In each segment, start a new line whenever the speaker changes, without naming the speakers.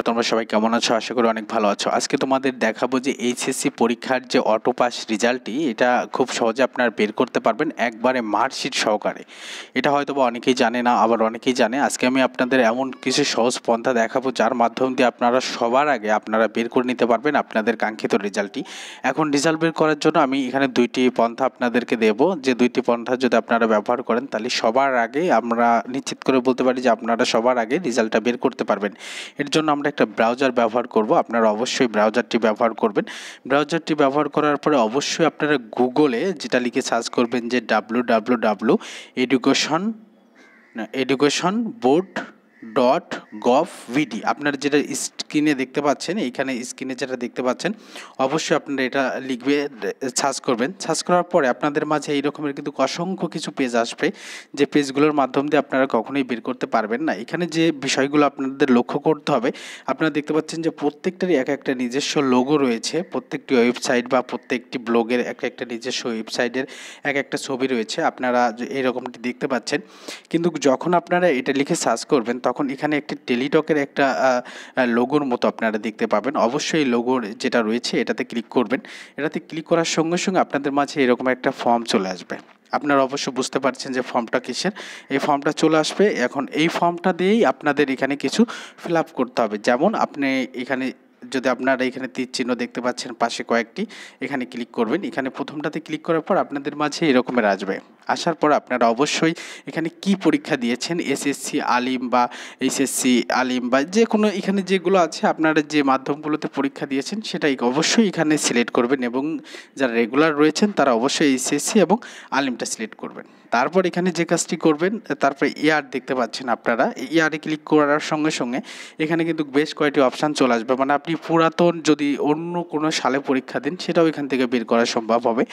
তোমরা সবাই কেমন আছো? আশা করি অনেক ভালো আছো। আজকে তোমাদের দেখাবো যে এইচএসসি পরীক্ষার যে অটোপাস রেজাল্টটি, এটা খুব সহজে আপনারা বের করতে পারবেন একবারে মার্কশিট সহকারে। এটা হয়তো বা অনেকেই জানে না, আবার অনেকেই জানে। আজকে আমি আপনাদের এমন কিছু সহজ পন্থা দেখাবো যার মাধ্যম দিয়ে আপনারা সবার আগে আপনারা বের করে নিতে পারবেন আপনাদের কাঙ্ক্ষিত রেজাল্টটি। এখন রেজাল্ট বের করার জন্য আমি এখানে দুইটি পন্থা আপনাদেরকে দেব, যে দুইটি পন্থা যদি আপনারা ব্যবহার করেন তাহলে সবার আগে আমরা নিশ্চিত করে বলতে পারি যে আপনারা সবার আগে রেজাল্টটা বের করতে পারবেন। এর জন্য আমরা একটা ব্রাউজার ব্যবহার করব। আপনারা অবশ্যই ব্রাউজারটি ব্যবহার করবেন। ব্রাউজারটি ব্যবহার করার পরে অবশ্যই আপনারা গুগলে যেটা লিখে সার্চ করবেন যে www.educationboard.gov.vd। আপনারা যেটা স্ক্রিনে দেখতে পাচ্ছেন, এইখানে স্ক্রিনে যেটা দেখতে পাচ্ছেন, অবশ্যই আপনারা এটা লিখবে, সার্চ করবেন। সার্চ করার পরে আপনাদের মাঝে এই রকমের কিন্তু অসংখ্য কিছু পেজ আসবে, যে পেজগুলোর মাধ্যম দিয়ে আপনারা কখনোই বের করতে পারবেন না। এখানে যে বিষয়গুলো আপনাদের লক্ষ্য করতে হবে, আপনারা দেখতে পাচ্ছেন যে প্রত্যেকটারই এক একটা নিজস্ব লোগো রয়েছে। প্রত্যেকটি ওয়েবসাইট বা প্রত্যেকটি ব্লগের এক একটা নিজস্ব ওয়েবসাইটের এক একটা ছবি রয়েছে, আপনারা এইরকমটি দেখতে পাচ্ছেন। কিন্তু যখন আপনারা এটা লিখে সার্চ করবেন তখন এখানে একটি টেলিটকের একটা লোগোর মতো আপনারা দেখতে পাবেন। অবশ্যই এই লোগোর যেটা রয়েছে এটাতে ক্লিক করবেন। এটাতে ক্লিক করার সঙ্গে সঙ্গে আপনাদের মাঝে এরকম একটা ফর্ম চলে আসবে। আপনারা অবশ্য বুঝতে পারছেন যে ফর্মটা কিসের। এই ফর্মটা চলে আসবে। এখন এই ফর্মটা দিয়েই আপনাদের এখানে কিছু ফিল আপ করতে হবে। যেমন আপনি এখানে যদি আপনারা এখানে তীর চিহ্ন দেখতে পাচ্ছেন পাশে কয়েকটি, এখানে ক্লিক করবেন। এখানে প্রথমটাতে ক্লিক করার পর আপনাদের মাঝে এরকমের আসবে। আসার পর আপনারা অবশ্যই এখানে কি পরীক্ষা দিয়েছেন, এসএসসি আলিম বা এইচএসসি আলিম বা যে কোনো এখানে যেগুলো আছে আপনারা যে মাধ্যমগুলোতে পরীক্ষা দিয়েছেন সেটাই অবশ্যই এখানে সিলেক্ট করবেন, এবং যারা রেগুলার রয়েছেন তারা অবশ্যই এইচএসসি এবং আলিমটা সিলেক্ট করবেন। তারপর এখানে যে কাজটি করবেন, তারপরে ইয়ার দেখতে পাচ্ছেন আপনারা, ইয়ারে ক্লিক করার সঙ্গে সঙ্গে এখানে কিন্তু বেশ কয়েকটি অপশান চলে আসবে। মানে আপনি পুরাতন যদি অন্য কোনো সালে পরীক্ষা দেন সেটাও এখান থেকে বের করা সম্ভব হবে।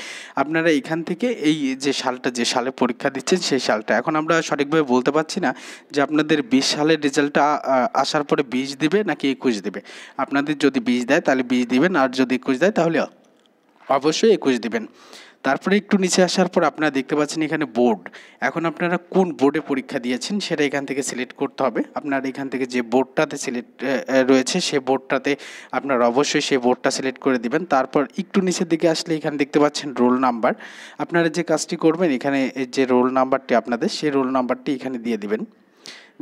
আপনারা এখান থেকে এই যে সালটা, যে সালে পরীক্ষা দিচ্ছেন সেই সালটা, এখন আমরা সঠিকভাবে বলতে পারছি না যে আপনাদের 20 সালের রেজাল্টটা আসার পরে 20 দিবে নাকি 21 দিবে। আপনাদের যদি 20 দেয় তাহলে 20 দিবেন, আর যদি 21 দেয় তাহলে অবশ্যই 21 দিবেন। তারপরে একটু নিচে আসার পর আপনারা দেখতে পাচ্ছেন এখানে বোর্ড। এখন আপনারা কোন বোর্ডে পরীক্ষা দিয়েছেন সেটা এখান থেকে সিলেক্ট করতে হবে। আপনারা এখান থেকে যে বোর্ডটাতে সিলেক্ট রয়েছে সেই বোর্ডটাতে আপনারা অবশ্যই সেই বোর্ডটা সিলেক্ট করে দিবেন। তারপর একটু নিচের দিকে আসলে এখানে দেখতে পাচ্ছেন রোল নাম্বার। আপনারা যে কাজটি করবেন, এখানে যে রোল নাম্বারটি আপনাদের, সেই রোল নাম্বারটি এখানে দিয়ে দিবেন।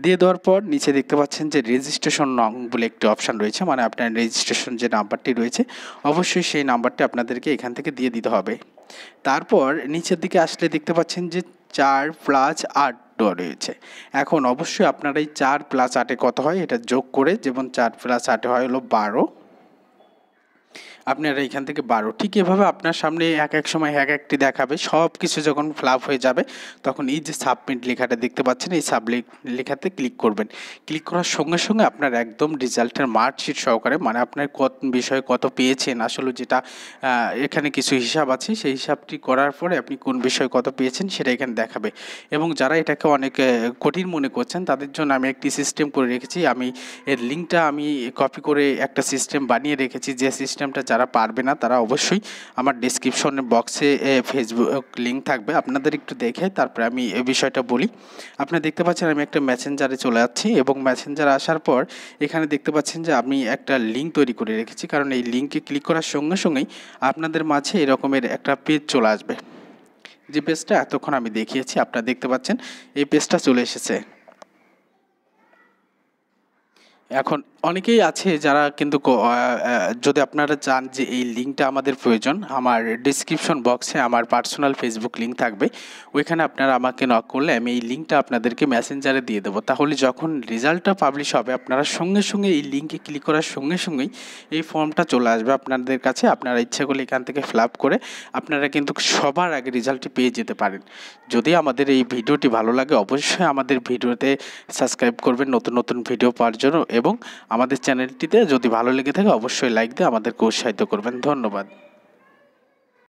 দিয়ে দেওয়ার পর নিচে দেখতে পাচ্ছেন যে রেজিস্ট্রেশন নং বলে একটি অপশান রয়েছে, মানে আপনার রেজিস্ট্রেশন যে নাম্বারটি রয়েছে অবশ্যই সেই নাম্বারটি আপনাদেরকে এখান থেকে দিয়ে দিতে হবে। তারপর নিচের দিকে আসলে দেখতে পাচ্ছেন যে 4+8 রয়েছে। এখন অবশ্যই আপনারা এই 4+8 কত হয় এটা যোগ করে, যেমন 4+8 হয় হলো 12, আপনারা এখান থেকে 12। ঠিক এভাবে আপনার সামনে এক এক সময় এক একটি দেখাবে। সব কিছু যখন ফিল আপ হয়ে যাবে তখন এই যে সাবমিট লেখাটা দেখতে পাচ্ছেন, এই সাবমিট লেখাতে ক্লিক করবেন। ক্লিক করার সঙ্গে সঙ্গে আপনার একদম রেজাল্টের মার্কশিট সহকারে, মানে আপনার কত বিষয়ে কত পেয়েছেন, আসলে যেটা এখানে কিছু হিসাব আছে, সেই হিসাবটি করার পরে আপনি কোন বিষয়ে কত পেয়েছেন সেটা এখানে দেখাবে। এবং যারা এটাকে অনেক কঠিন মনে করছেন তাদের জন্য আমি একটি সিস্টেম করে রেখেছি। আমি এর লিঙ্কটা আমি কপি করে একটা সিস্টেম বানিয়ে রেখেছি। যে সিস্টেমটা যারা পারবে না তারা অবশ্যই আমার ডেসক্রিপশন বক্সে ফেসবুক লিঙ্ক থাকবে, আপনাদের একটু দেখে তারপরে আমি এই বিষয়টা বলি। আপনারা দেখতে পাচ্ছেন আমি একটা মেসেঞ্জারে চলে যাচ্ছি, এবং মেসেঞ্জারে আসার পর এখানে দেখতে পাচ্ছেন যে আমি একটা লিঙ্ক তৈরি করে রেখেছি, কারণ এই লিঙ্কে ক্লিক করার সঙ্গে সঙ্গেই আপনাদের মাঝে এরকমের একটা পেজ চলে আসবে। যে পেজটা এতক্ষণ আমি দেখিয়েছি আপনারা দেখতে পাচ্ছেন এই পেজটা চলে এসেছে। এখন অনেকেই আছে যারা কিন্তু যদি আপনারা চান যে এই লিঙ্কটা আমাদের প্রয়োজন, আমার ডিসক্রিপশন বক্সে আমার পার্সোনাল ফেসবুক লিঙ্ক থাকবে, ওইখানে আপনারা আমাকে নক করলে আমি এই লিঙ্কটা আপনাদেরকে মেসেঞ্জারে দিয়ে দেবো। তাহলে যখন রেজাল্টটা পাবলিশ হবে আপনারা সঙ্গে সঙ্গে এই লিঙ্কে ক্লিক করার সঙ্গে সঙ্গেই এই ফর্মটা চলে আসবে আপনাদের কাছে। আপনারা ইচ্ছা করলে এখান থেকে ফিল আপ করে আপনারা কিন্তু সবার আগে রেজাল্টটি পেয়ে যেতে পারেন। যদি আমাদের এই ভিডিওটি ভালো লাগে অবশ্যই আমাদের ভিডিওতে সাবস্ক্রাইব করবেন নতুন নতুন ভিডিও পাওয়ার জন্য, এবং আমাদের চ্যানেলটিতে যদি ভালো লেগে থাকে অবশ্যই লাইক দিয়ে আমাদেরকে উৎসাহিত করবেন। ধন্যবাদ।